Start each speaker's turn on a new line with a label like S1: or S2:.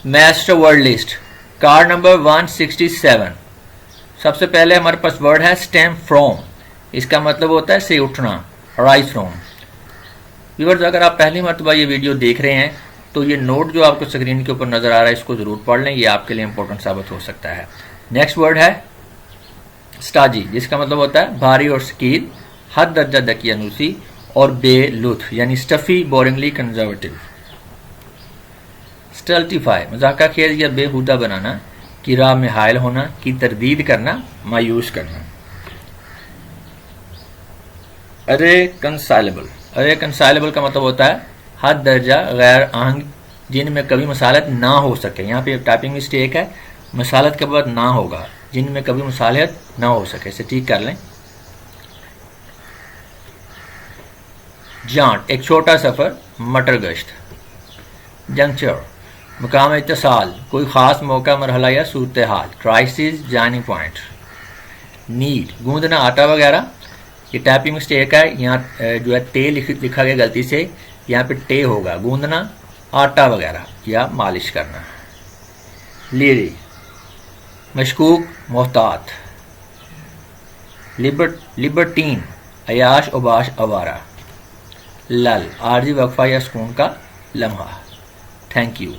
S1: Master word list card number 167। सबसे पहले हमारे पास वर्ड है स्टेम फ्रॉम। इसका मतलब होता है से उठना, राइज फ्रॉम। व्यूअर्स, अगर आप पहली मरतबा ये वीडियो देख रहे हैं तो ये नोट जो आपको स्क्रीन के ऊपर नजर आ रहा है इसको जरूर पढ़ लें, ये आपके लिए इंपॉर्टेंट साबित हो सकता है। नेक्स्ट वर्ड है स्टाजी, जिसका मतलब होता है भारी और सकील, हद दर्जा दकियानूसी और बेलुत्फ यानी स्टफी, बोरिंगली कंजर्वेटिव। स्टल्टिफाई मजाका खेल या बेहुदा बनाना, की राह में हायल होना, की तरदीद करना, मायूस करना। अरेकंसाइलेबल, अरेकंसाइलेबल का मतलब होता है हद दर्जा गैर आहंग, जिनमें कभी मसालत ना हो सके। यहाँ पे टाइपिंग मिस्टेक है, मसालत के बाद ना होगा, जिनमें कभी मसालत ना हो सके, इसे ठीक कर लें। जांट एक छोटा सफर, मटर गश्त। जंक्चर मुकाम इत्तिसाल, कोई खास मौका, मरहला या सूरत हाल, क्राइसिस, जॉइनिंग पॉइंट। नीड गूंदना, आटा वगैरह। ये टाइपिंग मिस्टेक है, यहाँ जो है टे लिखा गया गलती से, यहाँ पे टे होगा। गूंदना, आटा वगैरह या मालिश करना। लीरी मशकूक, मोहतात। लिबर्टीन अयाश उबाश आवारा। लल आरजी वक्फा या सुकून का लम्हा। Thank you.